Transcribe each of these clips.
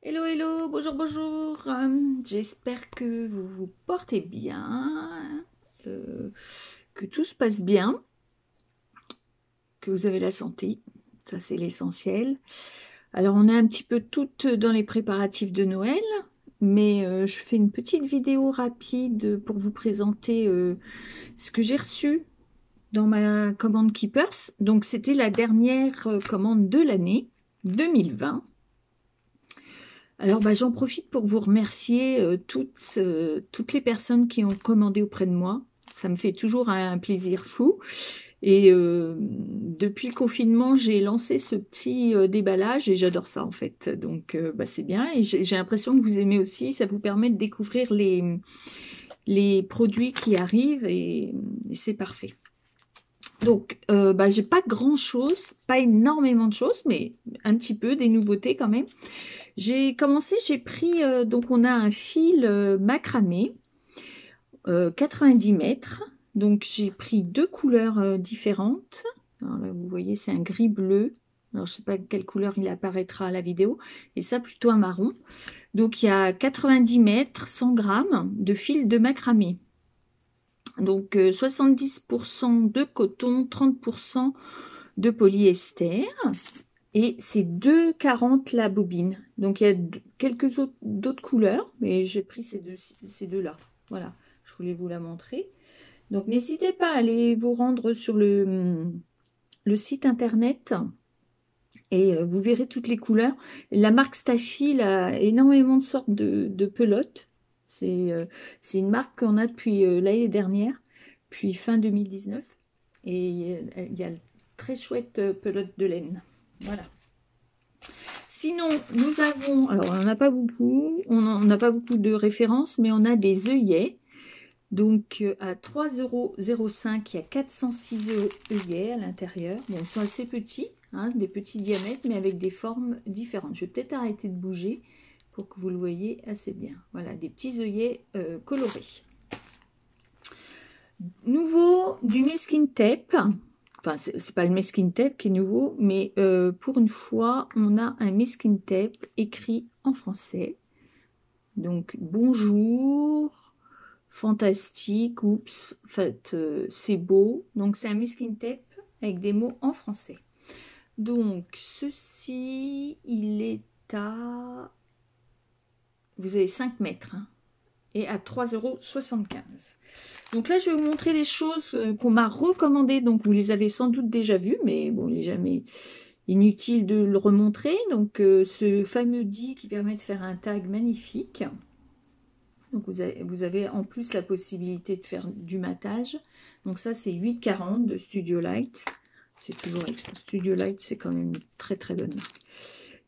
Hello, hello, bonjour, bonjour. J'espère que vous vous portez bien, que tout se passe bien, que vous avez la santé. Ça, c'est l'essentiel. Alors, on est un petit peu toutes dans les préparatifs de Noël, mais je fais une petite vidéo rapide pour vous présenter ce que j'ai reçu dans ma commande Keepers. Donc, c'était la dernière commande de l'année 2020. Alors, j'en profite pour vous remercier toutes les personnes qui ont commandé auprès de moi. Ça me fait toujours un plaisir fou. Et depuis le confinement, j'ai lancé ce petit déballage et j'adore ça en fait. Donc, c'est bien. Et j'ai l'impression que vous aimez aussi. Ça vous permet de découvrir les produits qui arrivent et c'est parfait. Donc, j'ai pas grand-chose, pas énormément de choses, mais un petit peu, des nouveautés quand même. J'ai pris, donc on a un fil macramé, 90 mètres. Donc j'ai pris deux couleurs différentes. Alors là, vous voyez, c'est un gris-bleu. Alors je sais pas quelle couleur il apparaîtra à la vidéo. Et ça, plutôt un marron. Donc il y a 90 mètres, 100 grammes de fil de macramé. Donc 70% de coton, 30% de polyester. Et c'est 2,40 la bobine. Donc il y a quelques d'autres couleurs, mais j'ai pris ces deux-là. Voilà, je voulais vous la montrer. Donc n'hésitez pas à aller vous rendre sur le site internet et vous verrez toutes les couleurs. La marque Stafil a énormément de sortes de pelotes. C'est une marque qu'on a depuis l'année dernière, puis fin 2019. Et il y a très chouette pelote de laine. Voilà. Sinon, nous avons, alors on n'a pas beaucoup, on n'a pas beaucoup de références, mais on a des œillets. Donc à 3,05 €, il y a 406 œillets à l'intérieur. Bon, ils sont assez petits, hein, des petits diamètres, mais avec des formes différentes. Je vais peut-être arrêter de bouger pour que vous le voyez assez bien. Voilà, des petits œillets colorés. Nouveau, du masking tape. Enfin, c'est pas le masking tape qui est nouveau, mais pour une fois, on a un masking tape écrit en français. Donc, bonjour, fantastique, oups, en fait, c'est beau. Donc, c'est un masking tape avec des mots en français. Donc, ceci, il est à... Vous avez 5 mètres, hein, et à 3,75 €. Donc là, je vais vous montrer des choses qu'on m'a recommandées. Donc, vous les avez sans doute déjà vues, mais bon, il n'est jamais inutile de le remontrer. Donc, ce fameux dit qui permet de faire un tag magnifique. Donc, vous avez en plus la possibilité de faire du matage. Donc, ça, c'est 8,40 € de Studio Light. C'est toujours extra. Studio Light, c'est quand même une très, très bonne marque.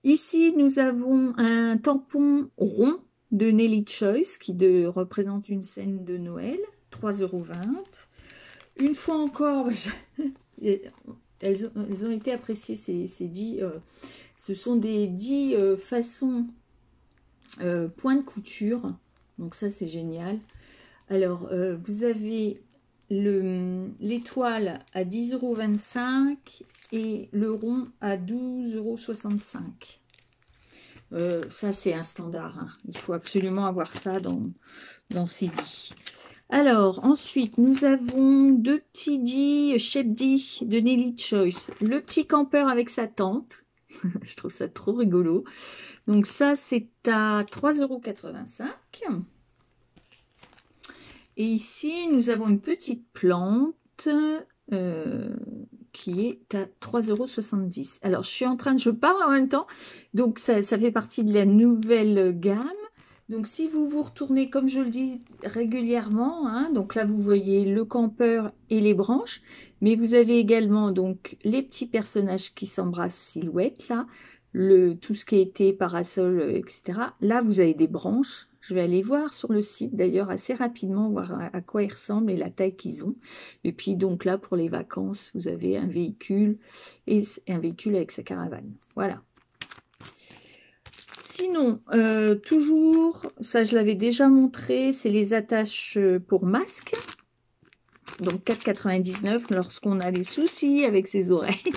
Ici, nous avons un tampon rond de Nelly Choice qui représente une scène de Noël. 3,20 €. Une fois encore, elles ont été appréciées, ces 10. Ce sont des 10 façons point de couture. Donc ça, c'est génial. Alors, vous avez l'étoile à 10,25 € et le rond à 12,65 €. Ça, c'est un standard, hein. Il faut absolument avoir ça dans ces 10. Alors, ensuite, nous avons deux petits dits Shape D de Nelly Choice. Le petit campeur avec sa tente. Je trouve ça trop rigolo. Donc ça, c'est à 3,85 €. Et ici, nous avons une petite plante qui est à 3,70 €. Alors, je parle en même temps. Donc, ça fait partie de la nouvelle gamme. Donc, si vous vous retournez, comme je le dis régulièrement, hein, donc là, vous voyez le campeur et les branches, mais vous avez également donc les petits personnages qui s'embrassent silhouette, là, tout ce qui a été parasol, etc. Là, vous avez des branches. Je vais aller voir sur le site, d'ailleurs, assez rapidement, voir à quoi ils ressemblent et la taille qu'ils ont. Et puis, donc là, pour les vacances, vous avez un véhicule et un véhicule avec sa caravane. Voilà. Sinon, toujours, ça je l'avais déjà montré, c'est les attaches pour masque. Donc 4,99 € lorsqu'on a des soucis avec ses oreilles.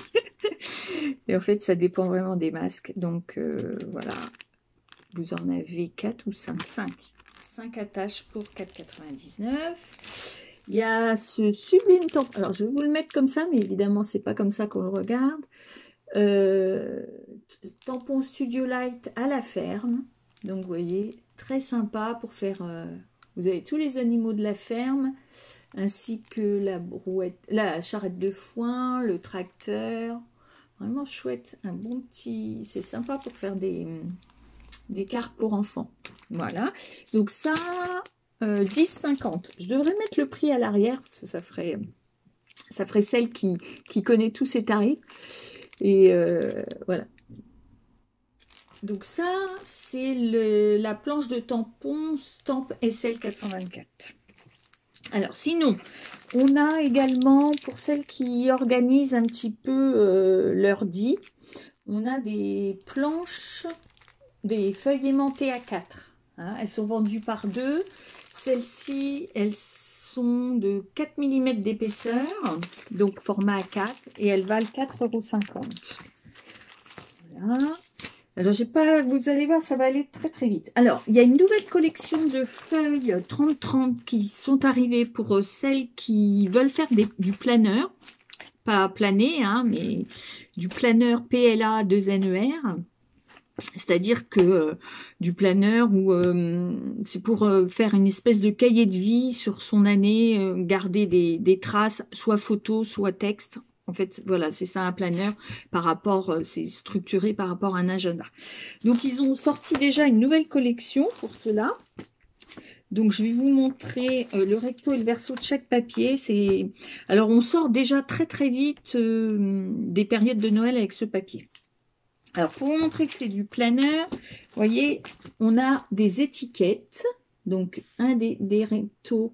Et en fait, ça dépend vraiment des masques. Donc voilà. vous en avez 4 ou 5, 5 attaches pour 4,99 €. Il y a ce sublime tampon. Alors, je vais vous le mettre comme ça, mais évidemment, c'est pas comme ça qu'on le regarde. Tampon Studio Light à la ferme. Donc, vous voyez, très sympa pour faire... vous avez tous les animaux de la ferme, ainsi que la brouette, la charrette de foin, le tracteur. Vraiment chouette. Un bon petit... C'est sympa pour faire des cartes pour enfants. Voilà. Donc, ça... 10,50. Je devrais mettre le prix à l'arrière, ça ferait celle qui connaît tous ses tarifs. Et voilà. Donc ça, c'est la planche de tampon Stamp SL 424. Alors sinon, on a également, pour celles qui organisent un petit peu leur dit, on a des planches, des feuilles aimantées à 4. Hein, elles sont vendues par 2. Celles-ci, elles sont de 4 mm d'épaisseur, donc format A4, et elles valent 4,50 €. Voilà. Alors, j'ai pas, vous allez voir, ça va aller très très vite. Alors, il y a une nouvelle collection de feuilles 30-30 qui sont arrivées pour celles qui veulent faire du planeur. Pas planer, hein, mais du planeur PLA 2NER. C'est-à-dire que du planeur où c'est pour faire une espèce de cahier de vie sur son année, garder des traces, soit photos, soit texte. En fait, voilà, c'est ça un planeur par rapport, c'est structuré par rapport à un agenda. Donc, ils ont sorti déjà une nouvelle collection pour cela. Donc, je vais vous montrer le recto et le verso de chaque papier. Alors, on sort déjà très très vite des périodes de Noël avec ce papier. Alors, pour vous montrer que c'est du planeur, vous voyez, on a des étiquettes. Donc, un des rectos,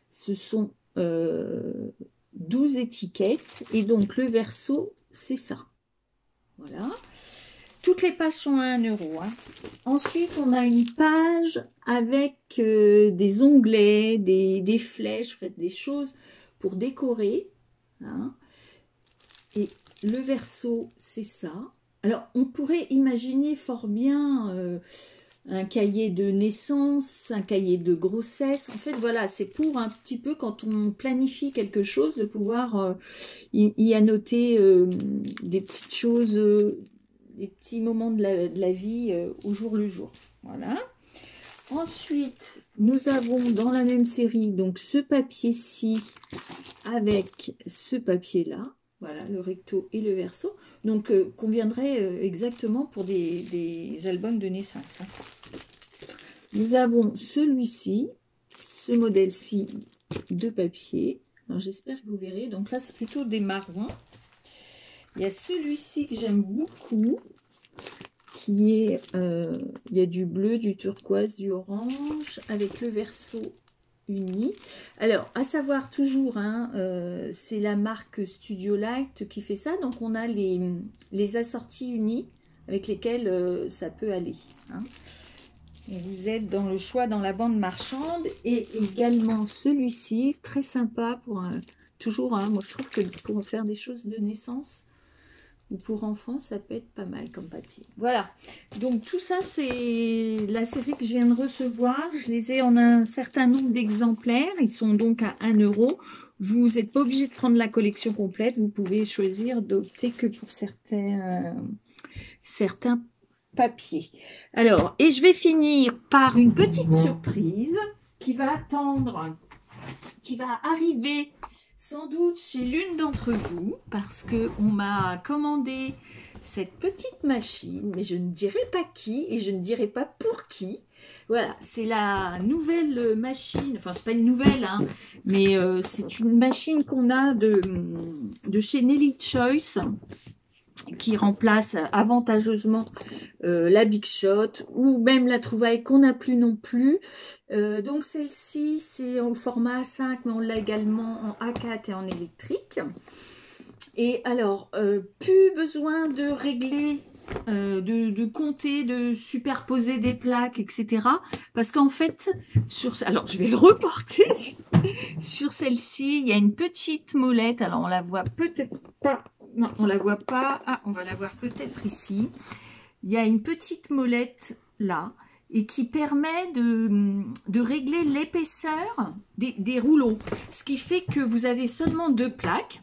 ce sont 12 étiquettes. Et donc, le verso, c'est ça. Voilà. Toutes les pages sont à 1 €. Hein. Ensuite, on a une page avec des onglets, des flèches, en fait, des choses pour décorer. Hein. Et le verso, c'est ça. Alors, on pourrait imaginer fort bien un cahier de naissance, un cahier de grossesse. En fait, voilà, c'est pour un petit peu, quand on planifie quelque chose, de pouvoir y annoter des petites choses, des petits moments de la vie au jour le jour. Voilà. Ensuite, nous avons dans la même série, donc ce papier-ci avec ce papier-là. Voilà, le recto et le verso. Donc, conviendrait exactement pour des albums de naissance. Hein. Nous avons celui-ci, ce modèle-ci de papier. Alors, j'espère que vous verrez. Donc là, c'est plutôt des marrons. Il y a celui-ci que j'aime beaucoup, qui est, il y a du bleu, du turquoise, du orange, avec le verso uni. Alors, à savoir toujours, hein, c'est la marque Studio Light qui fait ça. Donc, on a les assortis unis avec lesquels ça peut aller. Hein. Et vous êtes dans le choix dans la bande marchande. Et également celui-ci, très sympa pour toujours. Hein, moi, je trouve que pour faire des choses de naissance ou pour enfants, ça peut être pas mal comme papier. Voilà. Donc, tout ça, c'est la série que je viens de recevoir. Je les ai en un certain nombre d'exemplaires. Ils sont donc à 1 €. Vous n'êtes pas obligé de prendre la collection complète. Vous pouvez choisir d'opter que pour certains papiers. Alors, et je vais finir par une petite surprise qui va arriver sans doute chez l'une d'entre vous, parce qu'on m'a commandé cette petite machine, mais je ne dirai pas qui et je ne dirai pas pour qui. Voilà, c'est la nouvelle machine, enfin c'est pas une nouvelle, hein, mais c'est une machine qu'on a de chez Nelly Choice, qui remplace avantageusement la Big Shot ou même la Trouvaille qu'on n'a plus non plus. Donc celle-ci, c'est en format A5, mais on l'a également en A4 et en électrique. Et alors, plus besoin de régler, de compter, de superposer des plaques, etc. Parce qu'en fait, alors je vais le reporter, sur celle-ci, il y a une petite molette. Alors on la voit peut-être pas. Non, on la voit pas. Ah, on va la voir peut-être ici. Il y a une petite molette là, et qui permet de régler l'épaisseur des rouleaux. Ce qui fait que vous avez seulement 2 plaques.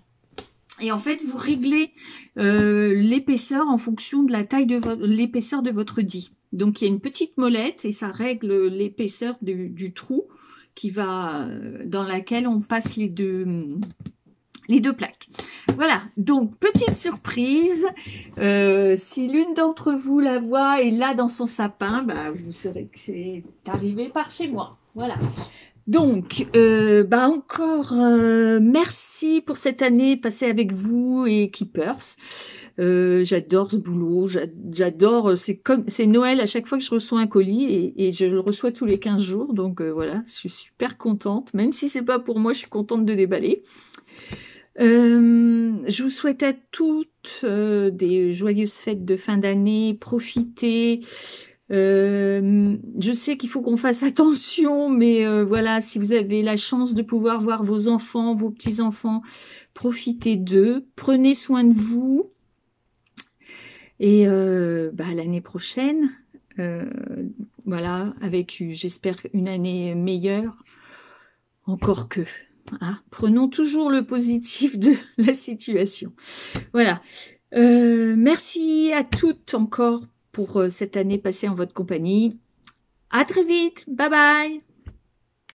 Et en fait, vous réglez l'épaisseur en fonction de la taille de l'épaisseur de votre dit. Donc, il y a une petite molette et ça règle l'épaisseur du trou qui va dans laquelle on passe les deux plaques. Voilà, donc petite surprise, si l'une d'entre vous la voit et là dans son sapin, bah, vous saurez que c'est arrivé par chez moi. Voilà. Donc, encore merci pour cette année passée avec vous et Keepers. J'adore ce boulot, j'adore, c'est Noël à chaque fois que je reçois un colis et je le reçois tous les 15 jours. Donc voilà, je suis super contente, même si c'est pas pour moi, je suis contente de déballer. Je vous souhaite à toutes des joyeuses fêtes de fin d'année, profitez. Je sais qu'il faut qu'on fasse attention, mais voilà, si vous avez la chance de pouvoir voir vos enfants, vos petits-enfants, profitez d'eux, prenez soin de vous. Et l'année prochaine, voilà, avec, j'espère, une année meilleure, encore que. Hein, prenons toujours le positif de la situation. Voilà. Merci à toutes encore pour cette année passée en votre compagnie. À très vite. Bye bye.